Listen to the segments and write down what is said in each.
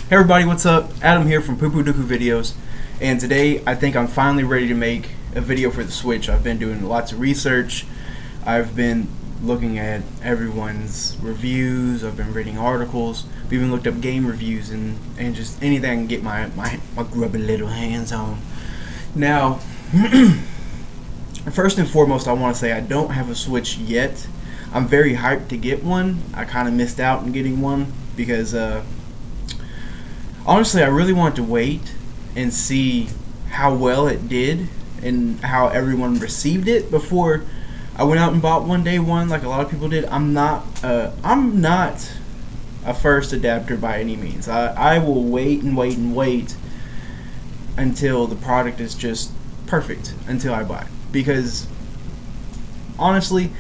Hey everybody, what's up? Adam here from Poo Poo Dooku Videos, and today I think I'm finally ready to make a video for the Switch. I've been doing lots of research. I've been looking at everyone's reviews. I've been reading articles. I've even looked up game reviews and just anything I can get my grubby little hands on. Now, first and foremost, I want to say I don't have a Switch yet. I'm very hyped to get one. I kind of missed out on getting one because honestly, I really wanted to wait and see how well it did and how everyone received it before I went out and bought one day one like a lot of people did. I'm not a first adapter by any means. I will wait and wait and wait until the product is just perfect until I buy it. Because honestly,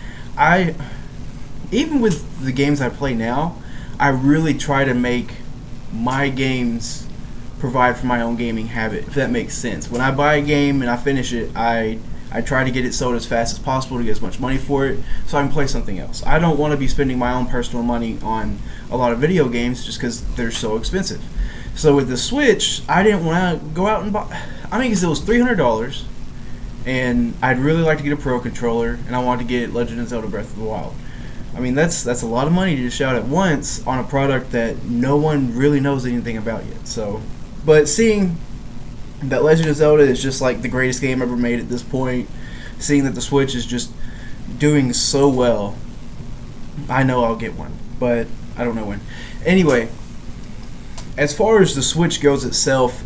even with the games I play now, I really try to make my games provide for my own gaming habit, if that makes sense. When I buy a game and I finish it, I try to get it sold as fast as possible to get as much money for it so I can play something else. I don't want to be spending my own personal money on a lot of video games just because they're so expensive. So with the Switch, I didn't want to go out and buy, because it was $300 and I'd really like to get a Pro controller and I wanted to get Legend of Zelda Breath of the Wild. That's a lot of money to just shout at once on a product that no one really knows anything about yet. So, but seeing that Legend of Zelda is just like the greatest game ever made at this point, seeing that the Switch is just doing so well, I know I'll get one, but I don't know when. Anyway, as far as the Switch goes itself,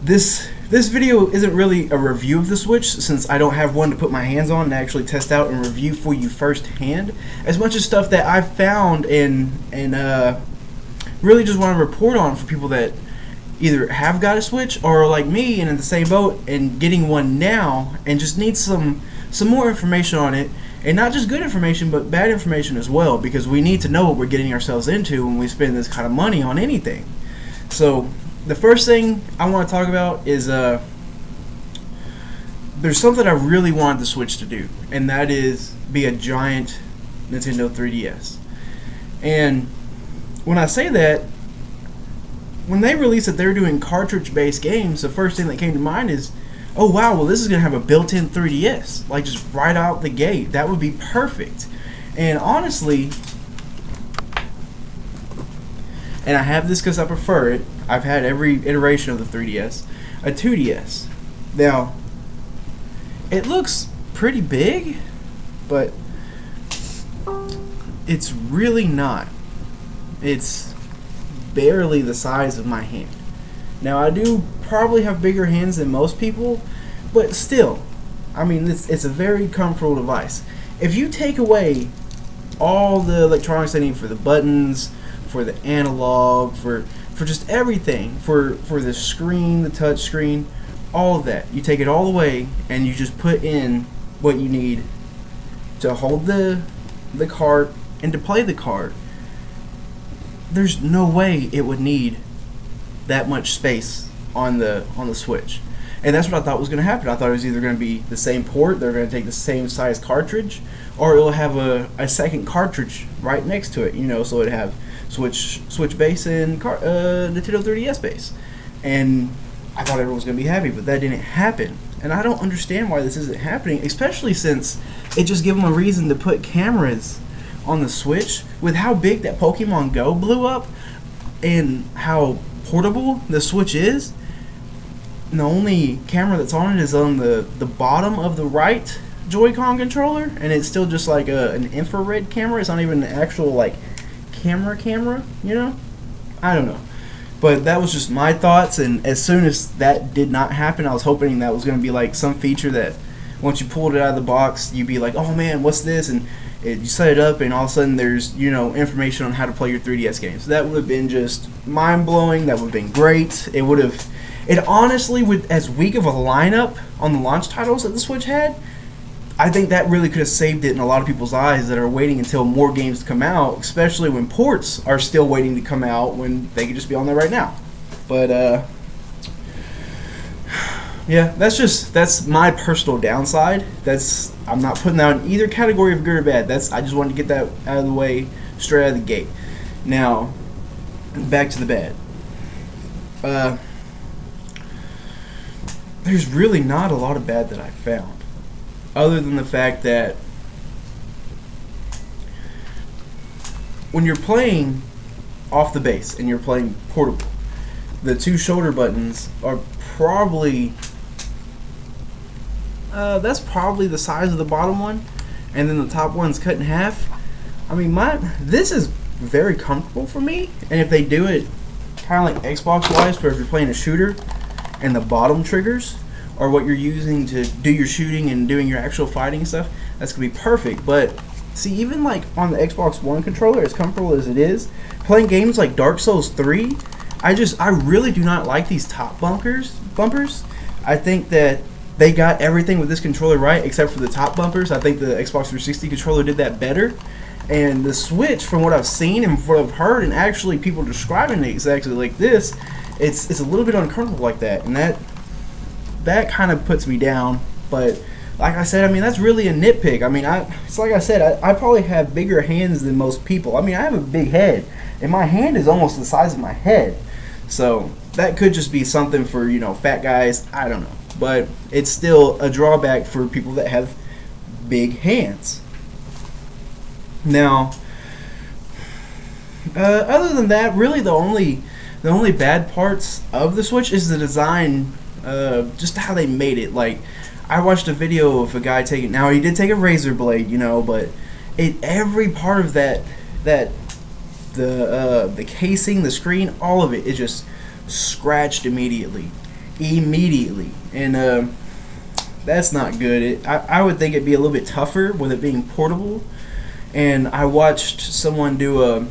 this video isn't really a review of the Switch since I don't have one to put my hands on and actually test out and review for you firsthand, as much as stuff that I've found and really just want to report on for people that either have got a Switch or are like me and in the same boat and getting one now and just need some more information on it, and not just good information but bad information as well, because we need to know what we're getting ourselves into when we spend this kind of money on anything. So the first thing I want to talk about is there's something I really wanted the Switch to do, and that is be a giant Nintendo 3DS. And when I say that, when they released that they're doing cartridge-based games, the first thing that came to mind is, oh wow, well this is going to have a built-in 3DS, like just right out the gate. That would be perfect. And honestly, and I have this because I prefer it, I've had every iteration of the 3DS, a 2DS. Now, it looks pretty big, but it's really not. It's barely the size of my hand. Now, I do probably have bigger hands than most people, but still, it's a very comfortable device. If you take away all the electronics I need for the buttons, for the analog, for just everything, for the screen, the touch screen, all of that. You take it all away and you just put in what you need to hold the card and to play the card. There's no way it would need that much space on the Switch. And that's what I thought was going to happen. I thought it was either going to be the same port, they're going to take the same size cartridge, or it'll have a second cartridge right next to it, so it'd have Switch base and Nintendo 3DS base. And I thought everyone was going to be happy, but that didn't happen. And I don't understand why this isn't happening, especially since it just gave them a reason to put cameras on the Switch. With how big that Pokemon Go blew up and how portable the Switch is, and the only camera that's on it is on the bottom of the right Joy-Con controller, and it's still just like an infrared camera. It's not even an actual camera, I don't know. But that was just my thoughts, and as soon as that did not happen, I was hoping that was going to be like some feature that once you pulled it out of the box, you'd be like, oh man, what's this? And you set it up and all of a sudden there's information on how to play your 3DS games. That would have been just mind-blowing. That would have been great. It honestly would, as weak of a lineup on the launch titles that the Switch had, I think that really could have saved it in a lot of people's eyes that are waiting until more games come out, especially when ports are still waiting to come out when they could just be on there right now. But yeah, that's my personal downside. I'm not putting that in either category of good or bad. I just wanted to get that out of the way straight out of the gate. Now, back to the bad. uh, there's really not a lot of bad that I found, other than the fact that when you're playing off the base and you're playing portable, the two shoulder buttons are probably that's probably the size of the bottom one, and then the top one's cut in half. I mean, this is very comfortable for me, and if they do it kind of like Xbox wise, where if you're playing a shooter and the bottom triggers are what you're using to do your shooting and doing your actual fighting and stuff, that's gonna be perfect. But see, even like on the Xbox One controller, as comfortable as it is, playing games like Dark Souls 3, I really do not like these top bumpers. I think that they got everything with this controller right, except for the top bumpers. I think the Xbox 360 controller did that better. And the Switch, from what I've seen and what I've heard, and actually people describing it exactly like this, it's a little bit uncomfortable like that, and that kind of puts me down. But like I said, I mean, that's really a nitpick. I mean, it's like I said, I probably have bigger hands than most people. I mean, I have a big head, and my hand is almost the size of my head. So that could just be something for, fat guys. I don't know. But it's still a drawback for people that have big hands. Now, other than that, really the only bad parts of the Switch is the design, just how they made it. Like, I watched a video of a guy taking. Now he did take a razor blade, but every part of the casing, the screen, all of it is just scratched immediately, and that's not good. I would think it'd be a little bit tougher with it being portable. And I watched someone do a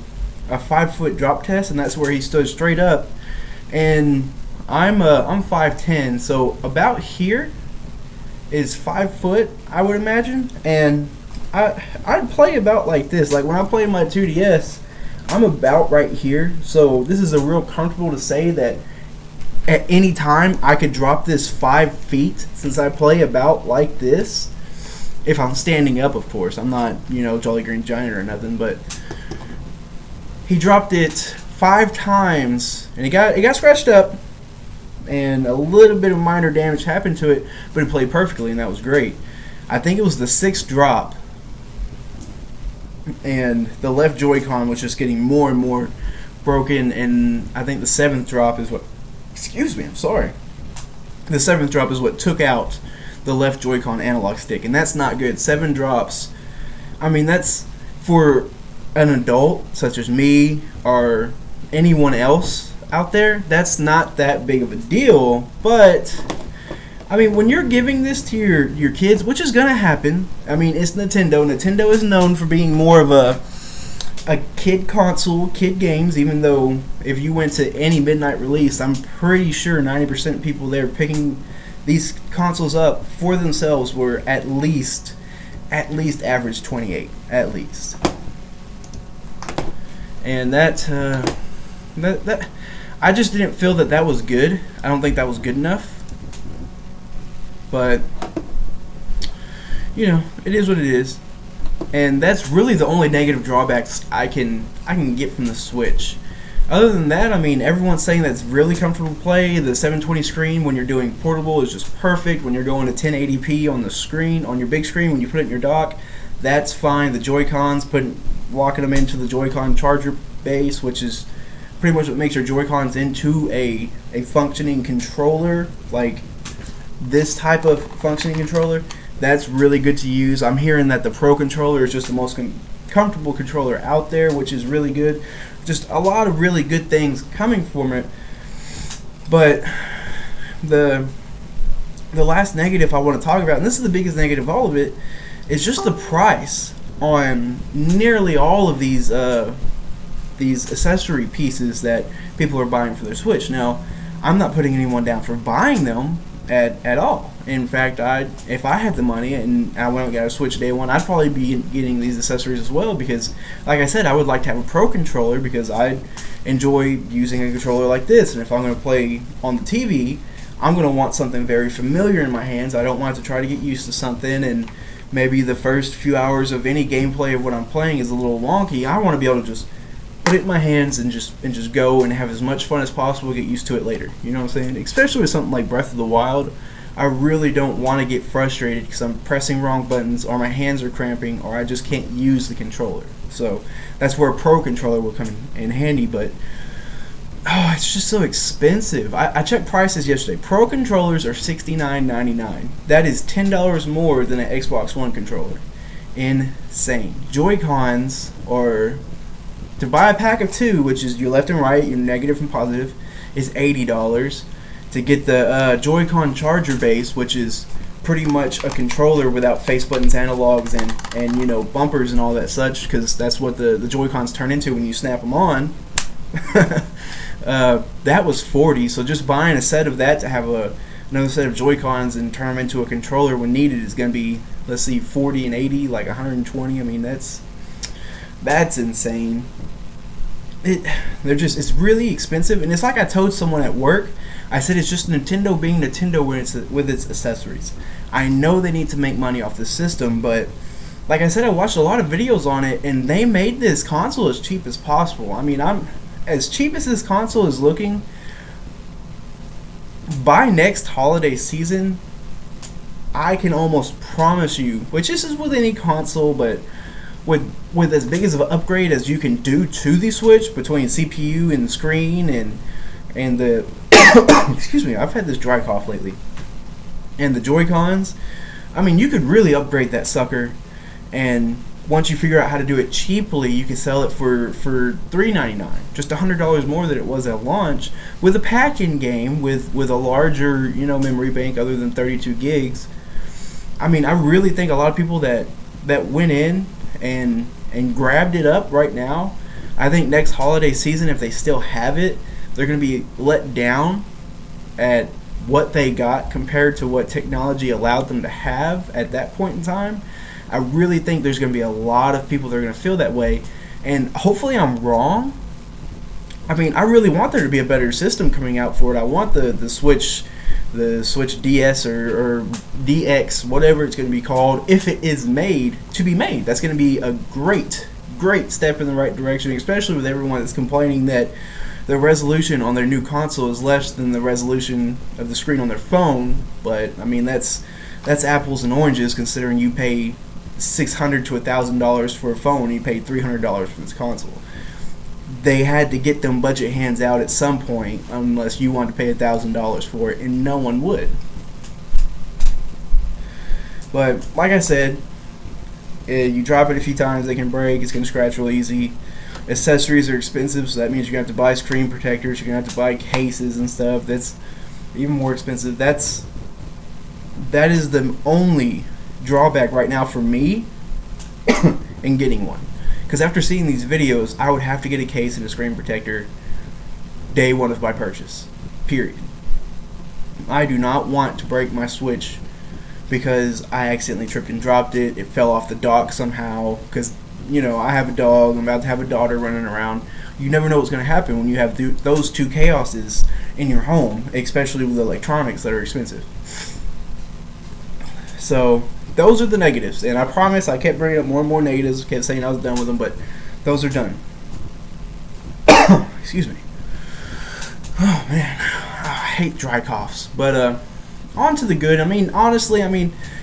5-foot drop test, and that's where he stood straight up. And I'm 5'10", so about here is 5 foot, I would imagine. And I'd play about like this. Like when I play my 2DS, I'm about right here. So this is a real comfortable to say that at any time I could drop this 5 feet, since I play about like this. If I'm standing up, of course. I'm not, Jolly Green Giant or nothing, but he dropped it 5 times, and it got scratched up, and a little bit of minor damage happened to it, but it played perfectly, and that was great. I think it was the 6th drop, and the left Joy-Con was just getting more and more broken, and I think the 7th drop is what... Excuse me, I'm sorry. The 7th drop is what took out the left Joy-Con analog stick, and that's not good. 7 drops, I mean, that's for an adult such as me or anyone else out there, that's not that big of a deal. But I mean, when you're giving this to your kids, which is gonna happen, I mean, it's Nintendo is known for being more of a kid console, kid games, even though if you went to any midnight release, I'm pretty sure 90% of people there picking these consoles up for themselves were at least average 28, at least. And that I just didn't feel that was good. I don't think that was good enough. But it is what it is. And that's really the only negative drawbacks I can get from the Switch. Other than that, I mean, everyone's saying that's really comfortable to play. The 720 screen when you're doing portable is just perfect. When you're going to 1080p on the screen, on your big screen, when you put it in your dock, that's fine. The Joy-Cons, locking them into the Joy-Con charger base, which is pretty much what makes your Joy-Cons into a functioning controller, like this type of functioning controller. That's really good to use. I'm hearing that the Pro controller is just the most comfortable controller out there, which is really good. Just a lot of really good things coming from it. But the last negative I want to talk about, and this is the biggest negative of all of it, is just the price on nearly all of these accessory pieces that people are buying for their Switch. Now, I'm not putting anyone down for buying them at all. In fact, if I had the money and I went and got a Switch day one, I'd probably be getting these accessories as well, because, like I said, I would like to have a Pro controller because I enjoy using a controller like this. And if I'm going to play on the TV, I'm going to want something very familiar in my hands. I don't want to try to get used to something, and maybe the first few hours of any gameplay of what I'm playing is a little wonky. I want to be able to just put it in my hands and just go and have as much fun as possible. Get used to it later. You know what I'm saying? Especially with something like Breath of the Wild, I really don't want to get frustrated because I'm pressing wrong buttons or my hands are cramping or I just can't use the controller. So that's where a pro controller will come in handy. But it's just so expensive. I checked prices yesterday. Pro controllers are $69.99. That is $10 more than an Xbox One controller. Insane. Joy-Cons are, to buy a pack of 2, which is your left and right, your negative and positive, is $80. To get the Joy-Con charger base, which is pretty much a controller without face buttons, analogs, and bumpers and all that such, because that's what the Joy-Cons turn into when you snap them on. That was $40. So just buying a set of that to have another set of Joy-Cons and turn them into a controller when needed is going to be, let's see, $40 and $80, like $120. I mean, that's insane. It's really expensive, and it's like I told someone at work. I said it's just Nintendo being Nintendo with its accessories. I know they need to make money off the system, but like I said, I watched a lot of videos on it, and they made this console as cheap as possible. I mean, I'm as cheap as this console is looking. By next holiday season, I can almost promise you, which this is with any console, but with as big as of an upgrade as you can do to the Switch between CPU and the screen and the excuse me, I've had this dry cough lately, and the Joy-Cons, I mean, you could really upgrade that sucker, and once you figure out how to do it cheaply, you can sell it for $399, just $100 more than it was at launch, with a pack-in game with a larger memory bank other than 32 gigs. I mean, I really think a lot of people that went in and grabbed it up right now, I think next holiday season, if they still have it, they're going to be let down at what they got compared to what technology allowed them to have at that point in time. I really think there's going to be a lot of people that are going to feel that way, and hopefully I'm wrong. I mean, I really want there to be a better system coming out for it. I want the Switch DS or DX, whatever it's going to be called, if it is made, to be made. That's going to be a great step in the right direction, especially with everyone that's complaining that the resolution on their new console is less than the resolution of the screen on their phone. But I mean, that's apples and oranges, considering you pay $600 to $1,000 for a phone and you paid $300 for this console. They had to get them budget hands out at some point, unless you wanted to pay $1,000 for it, and no one would. But like I said, you drop it a few times, they can break. It's going to scratch real easy. Accessories are expensive, so that means you're going to have to buy screen protectors, you're going to have to buy cases and stuff. That's even more expensive. That is the only drawback right now for me in getting one. Because after seeing these videos, I would have to get a case and a screen protector day one of my purchase. Period. I do not want to break my Switch because I accidentally tripped and dropped it. It fell off the dock somehow. Because, I have a dog. I'm about to have a daughter running around. You never know what's going to happen when you have those two chaoses in your home, especially with electronics that are expensive. So those are the negatives, and I promise I kept bringing up more and more negatives, kept saying I was done with them, but those are done. Excuse me. Oh man, I hate dry coughs. But on to the good. I mean, honestly,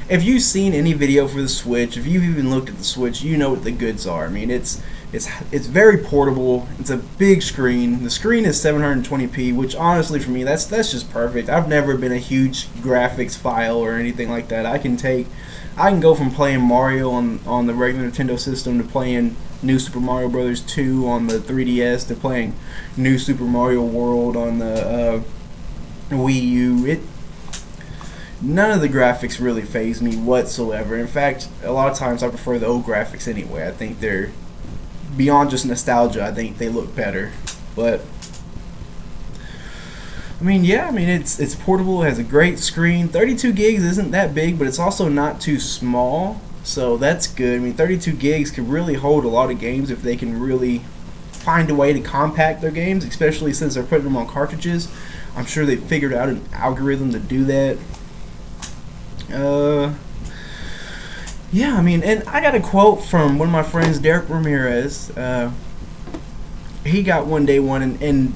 if you've seen any video for the Switch, if you've even looked at the Switch, you know what the goods are. I mean, it's very portable. It's a big screen. The screen is 720p, which honestly for me, that's just perfect. I've never been a huge graphics file or anything like that. I can go from playing Mario on the regular Nintendo system to playing New Super Mario Bros. 2 on the 3DS to playing New Super Mario World on the Wii U. None of the graphics really faze me whatsoever. In fact, a lot of times I prefer the old graphics anyway. I think they're beyond just nostalgia. I think they look better. But it's portable. It has a great screen. 32 gigs isn't that big, but it's also not too small, so that's good. 32 gigs can really hold a lot of games if they can really find a way to compact their games, especially since they're putting them on cartridges. I'm sure they figured out an algorithm to do that. And I got a quote from one of my friends, Derek Ramirez. he got one day one, and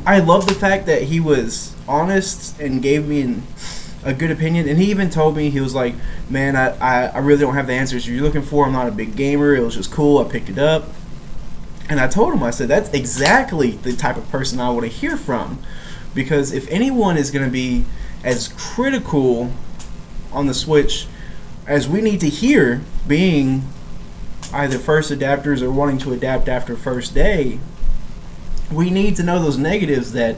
I love the fact that he was honest and gave me a good opinion. And he even told me, he was like, man, I really don't have the answers you're looking for. I'm not a big gamer. It was just cool. I picked it up. And I told him, I said, that's exactly the type of person I want to hear from. Because if anyone is going to be as critical on the Switch as we need to hear, being either first adapters or wanting to adapt after first day, we need to know those negatives that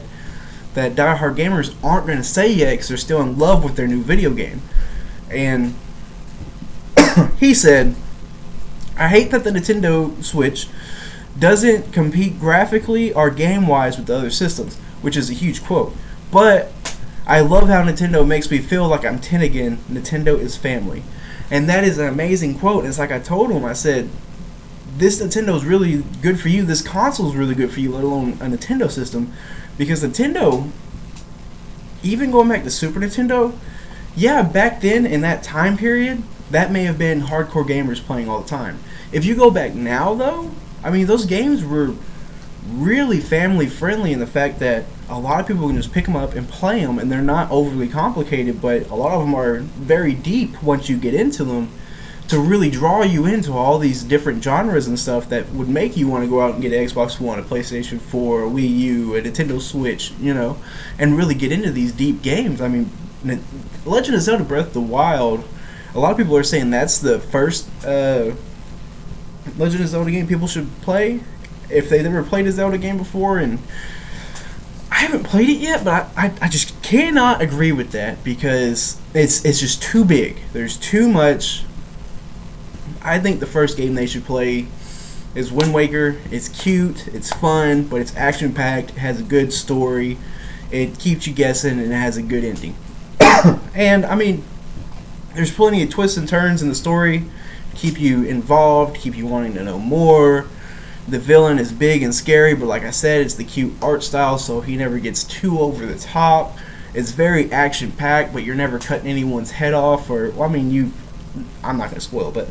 diehard gamers aren't going to say yet because they're still in love with their new video game. And he said, I hate that the Nintendo Switch doesn't compete graphically or game-wise with the other systems, which is a huge quote. But I love how Nintendo makes me feel like I'm 10 again. Nintendo is family. And that is an amazing quote. And it's like I told him, I said, this Nintendo is really good for you. This console is really good for you, let alone a Nintendo system. Because Nintendo, even going back to Super Nintendo, yeah, back then in that time period, that may have been hardcore gamers playing all the time. If you go back now, though, I mean, those games were really family friendly in the fact that a lot of people can just pick them up and play them, and they're not overly complicated, but a lot of them are very deep once you get into them, to really draw you into all these different genres and stuff that would make you want to go out and get an Xbox One, a PlayStation 4, a Wii U, a Nintendo Switch, you know, and really get into these deep games. I mean, Legend of Zelda Breath of the Wild, a lot of people are saying that's the first Legend of Zelda game people should play if they've never played a Zelda game before. And I haven't played it yet, but I just cannot agree with that because it's just too big. There's too much. I think the first game they should play is Wind Waker. It's cute, it's fun, but it's action-packed, it has a good story, it keeps you guessing, and it has a good ending. And, I mean, there's plenty of twists and turns in the story to keep you involved, keep you wanting to know more. The villain is big and scary, but like I said, it's the cute art style, so he never gets too over the top. It's very action-packed, but you're never cutting anyone's head off, or, well, I mean, I'm not going to spoil, but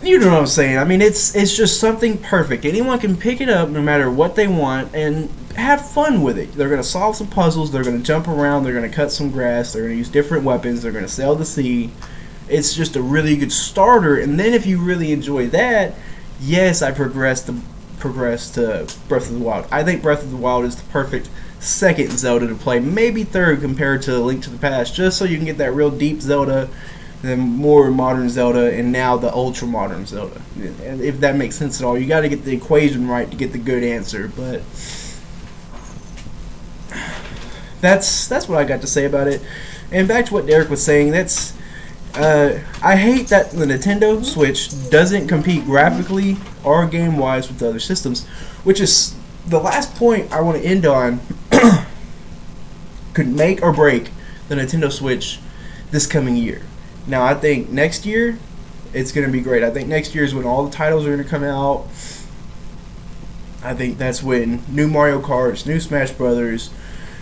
you know what I'm saying. I mean, it's just something perfect. Anyone can pick it up no matter what they want and have fun with it. They're going to solve some puzzles, they're going to jump around, they're going to cut some grass, they're going to use different weapons, they're going to sail the sea. It's just a really good starter, and then if you really enjoy that, yes, I progress to Breath of the Wild. I think Breath of the Wild is the perfect second Zelda to play, maybe third compared to Link to the Past, just so you can get that real deep Zelda, the more modern Zelda, and now the ultra modern Zelda. And if that makes sense at all, you got to get the equation right to get the good answer. But that's what I got to say about it. And back to what Derek was saying, that's I hate that the Nintendo Switch doesn't compete graphically or game wise with the other systems, which is the last point I want to end on. Could make or break the Nintendo Switch this coming year. Now, I think next year, it's going to be great. I think next year is when all the titles are going to come out. I think that's when new Mario Karts, new Smash Brothers,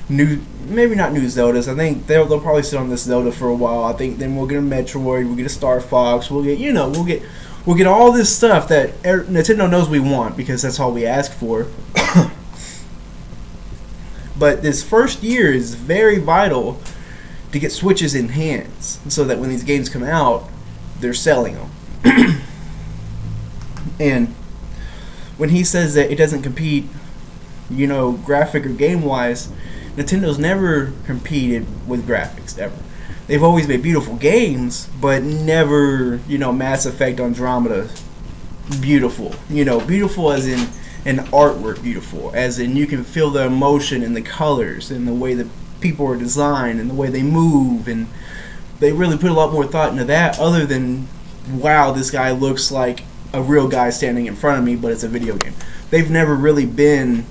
new, maybe not new Zeldas. I think they'll probably sit on this Zelda for a while. I think then we'll get a Metroid, we'll get a Star Fox, we'll get all this stuff that Nintendo knows we want because that's all we ask for. But this first year is very vital to get Switches in hands so that when these games come out, they're selling them. And when he says that it doesn't compete, you know, graphic or game-wise, Nintendo's never competed with graphics, ever. They've always made beautiful games, but never, you know, Mass Effect Andromeda beautiful. You know, beautiful as in an artwork beautiful, as in you can feel the emotion in the colors and the way that people are designed and the way they move, and they really put a lot more thought into that other than, wow, this guy looks like a real guy standing in front of me, but it's a video game. They've never really been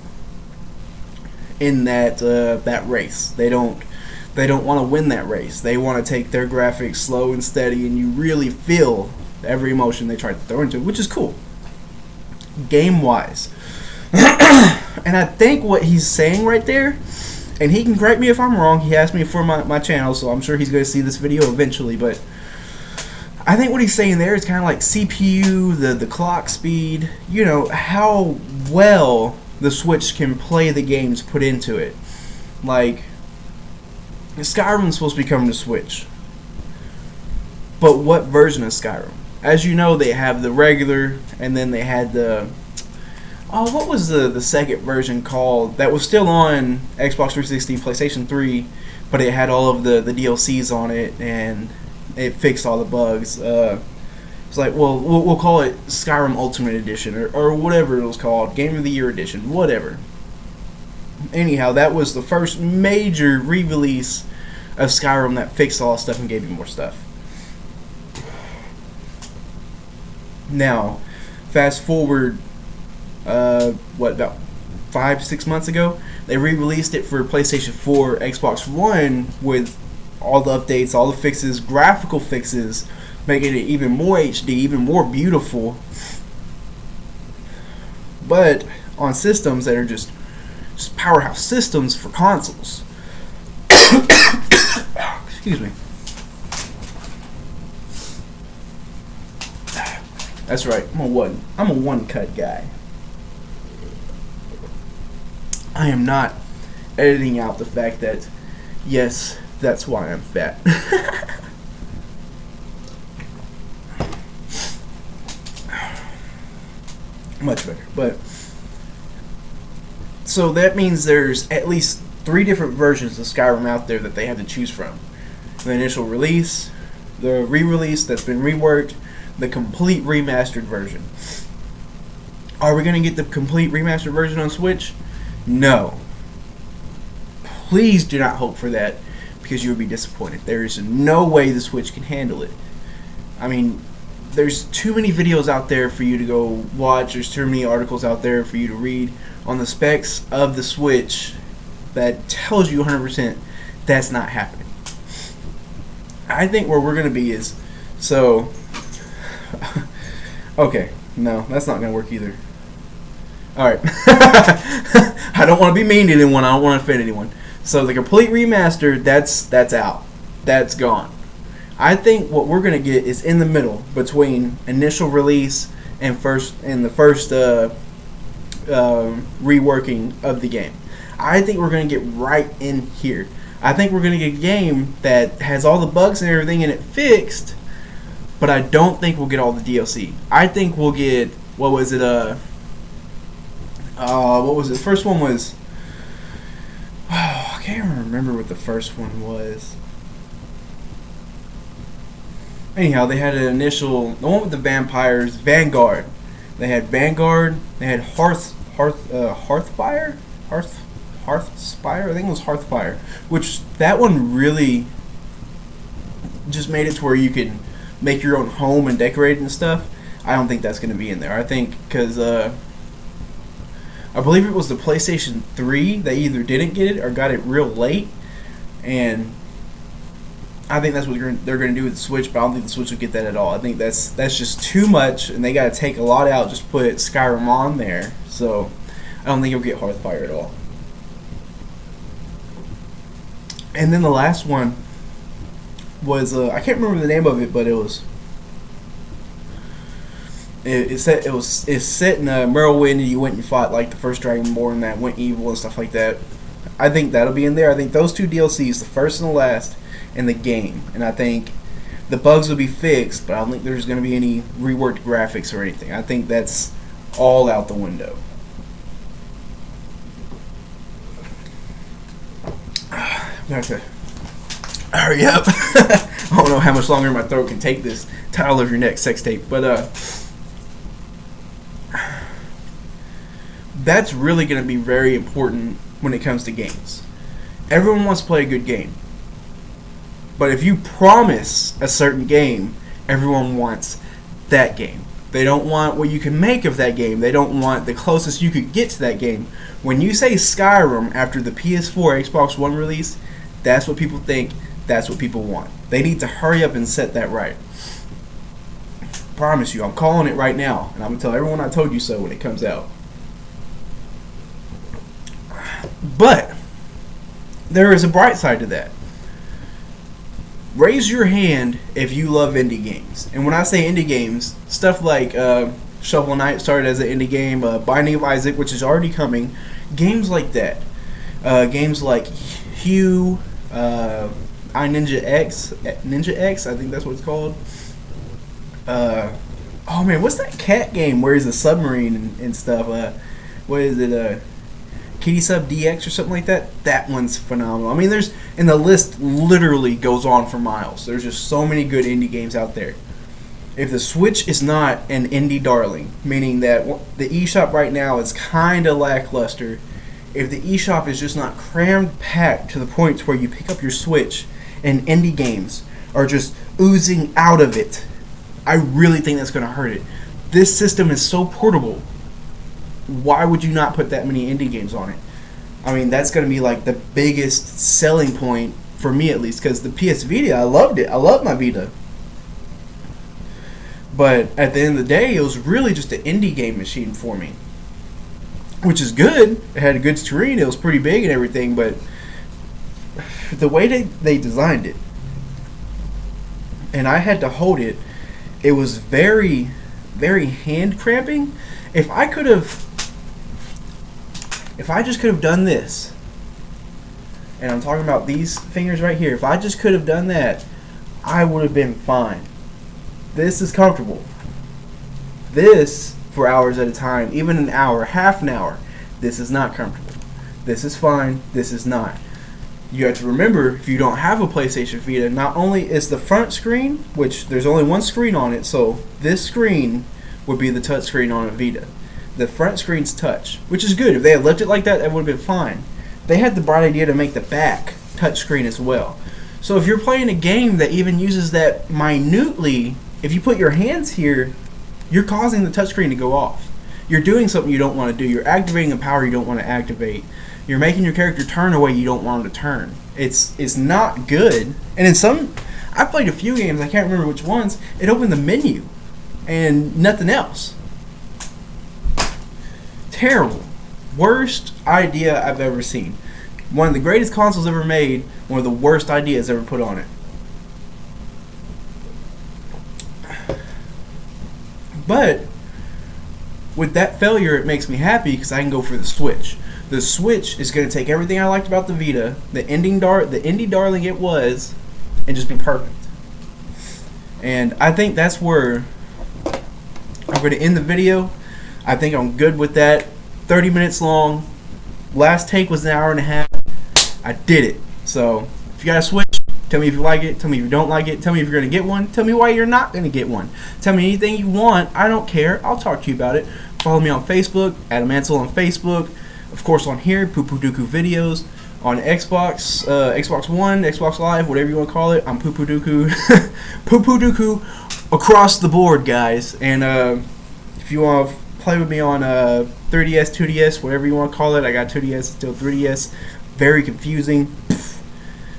in that race. They don't want to win that race. They want to take their graphics slow and steady, and you really feel every emotion they try to throw into it, which is cool. Game wise. And I think what he's saying right there, and he can correct me if I'm wrong, he asked me for my channel, so I'm sure he's going to see this video eventually, but I think what he's saying there is kind of like CPU, the clock speed, you know, how well the Switch can play the games put into it. Like, Skyrim's supposed to be coming to Switch. But what version of Skyrim? As you know, they have the regular, and then they had the... Oh, what was the second version called? That was still on Xbox 360, PlayStation 3, but it had all of the DLCs on it, and it fixed all the bugs. It's like, well, we'll call it Skyrim Ultimate Edition, or whatever it was called, Game of the Year Edition, whatever. Anyhow, that was the first major re-release of Skyrim that fixed all stuff and gave you more stuff. Now, fast forward, about 5-6 months ago, they re-released it for PlayStation 4, Xbox One, with all the updates, all the fixes, graphical fixes, making it even more HD, even more beautiful. But on systems that are just powerhouse systems for consoles. Excuse me. That's right. I'm a one cut guy. I am not editing out the fact that, yes, that's why I'm fat. Much better. But so that means there's at least 3 different versions of Skyrim out there that they have to choose from. The initial release, the re-release that's been reworked, the complete remastered version. Are we going to get the complete remastered version on Switch? No. Please do not hope for that, because you will be disappointed. There is no way the Switch can handle it. I mean, there's too many videos out there for you to go watch. There's too many articles out there for you to read on the specs of the Switch that tells you 100% that's not happening. I think where we're going to be is... So... okay, no, that's not going to work either. Alright. I don't want to be mean to anyone. I don't want to offend anyone. So the complete remaster, that's out. That's gone. I think what we're going to get is in the middle between initial release and the first reworking of the game. I think we're going to get right in here. I think we're going to get a game that has all the bugs and everything in it fixed, but I don't think we'll get all the DLC. I think we'll get, what was it? The first one was, I can't remember what the first one was. Anyhow, they had an initial, the one with the vampires, Vanguard. They had Vanguard. They had Hearthfire. I think it was Hearthfire. Which that one really just made it to where you can make your own home and decorate it and stuff. I don't think that's going to be in there. I think because I believe it was the PlayStation 3 they either didn't get it or got it real late, and I think that's what they're going to do with the Switch, but I don't think the Switch will get that at all. I think that's just too much, and they got to take a lot out, just put Skyrim on there. So I don't think you'll get Hearthfire at all. And then the last one was I can't remember the name of it, but it's set in Morrowind, and you went and fought like the first Dragonborn that went evil and stuff like that. I think that'll be in there. I think those 2 DLCs, the first and the last, in the game, and I think the bugs will be fixed, but I don't think there's going to be any reworked graphics or anything. I think that's all out the window. Okay, hurry up. I don't know how much longer my throat can take this Title of Your Neck sex tape, but that's really going to be very important when it comes to games. Everyone wants to play a good game. But if you promise a certain game, everyone wants that game. They don't want what you can make of that game. They don't want the closest you could get to that game. When you say Skyrim after the PS4, Xbox One release, that's what people think. That's what people want. They need to hurry up and set that right. Promise you, I'm calling it right now, and I'm going to tell everyone I told you so when it comes out. But there is a bright side to that. Raise your hand if you love indie games. And when I say indie games, stuff like Shovel Knight started as an indie game. Binding of Isaac, which is already coming. Games like that. Games like Hue, Ninja X, I think that's what it's called. Oh man, what's that cat game where he's a submarine and stuff? What is it? Kitty Sub DX or something like that. That one's phenomenal. I mean, and the list literally goes on for miles. There's just so many good indie games out there. If the Switch is not an indie darling, meaning that the eShop right now is kind of lackluster, if the eShop is just not crammed packed to the point where you pick up your Switch and indie games are just oozing out of it, I really think that's going to hurt it. This system is so portable. Why would you not put that many indie games on it? I mean, that's going to be like the biggest selling point for me, at least, because the PS Vita, I loved it. I love my Vita. But at the end of the day, it was really just an indie game machine for me, which is good. It had a good screen. It was pretty big and everything, but the way they designed it, and I had to hold it, it was very, very hand cramping. If I just could have done this, and I'm talking about these fingers right here, if I just could have done that, I would have been fine. This is comfortable. This, for hours at a time, even an hour, half an hour, this is not comfortable. This is fine, this is not. You have to remember, if you don't have a PlayStation Vita, not only is the front screen, which there's only one screen on it, so this screen would be the touch screen on a Vita. The front screen's touch, which is good. If they had left it like that, that would have been fine. They had the bright idea to make the back touch screen as well. So if you're playing a game that even uses that minutely, if you put your hands here, you're causing the touchscreen to go off. You're doing something you don't want to do. You're activating a power you don't want to activate. You're making your character turn away you don't want him to turn. It's not good. And in some, I played a few games, I can't remember which ones, it opened the menu and nothing else. Terrible. Worst idea I've ever seen. One of the greatest consoles ever made, one of the worst ideas ever put on it. But with that failure, it makes me happy because I can go for the Switch. The Switch is going to take everything I liked about the Vita, the indie darling it was, and just be perfect. And I think that's where I'm going to end the video. I think I'm good with that. 30 minutes long. Last take was an hour and a half. I did it. So if you got a Switch, tell me if you like it. Tell me if you don't like it. Tell me if you're going to get one. Tell me why you're not going to get one. Tell me anything you want. I don't care. I'll talk to you about it. Follow me on Facebook, Adam Ansel on Facebook. Of course, on here, Poo Poo Dooku videos. On Xbox, Xbox One, Xbox Live, whatever you want to call it, I'm Poo Poo Dooku. Poo Poo Dooku across the board, guys. And if you want to play with me on 3DS, 2DS, whatever you want to call it, I got 2DS, still 3DS. Very confusing.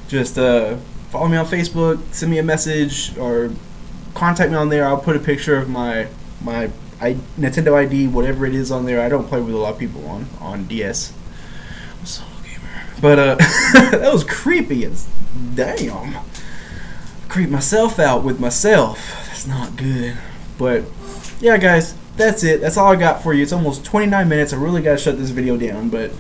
Just follow me on Facebook, send me a message, or contact me on there. I'll put a picture of my Nintendo ID, whatever it is on there. I don't play with a lot of people on DS. I'm a solo gamer. But that was creepy as damn. Creep myself out with myself. That's not good. But yeah, guys, that's it. That's all I got for you. It's almost 29 minutes. I really gotta shut this video down. But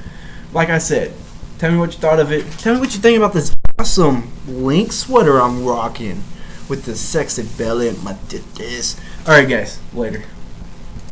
like I said, tell me what you thought of it. Tell me what you think about this awesome Link sweater I'm rocking with the sexy belly and my titties. Alright, guys. Later.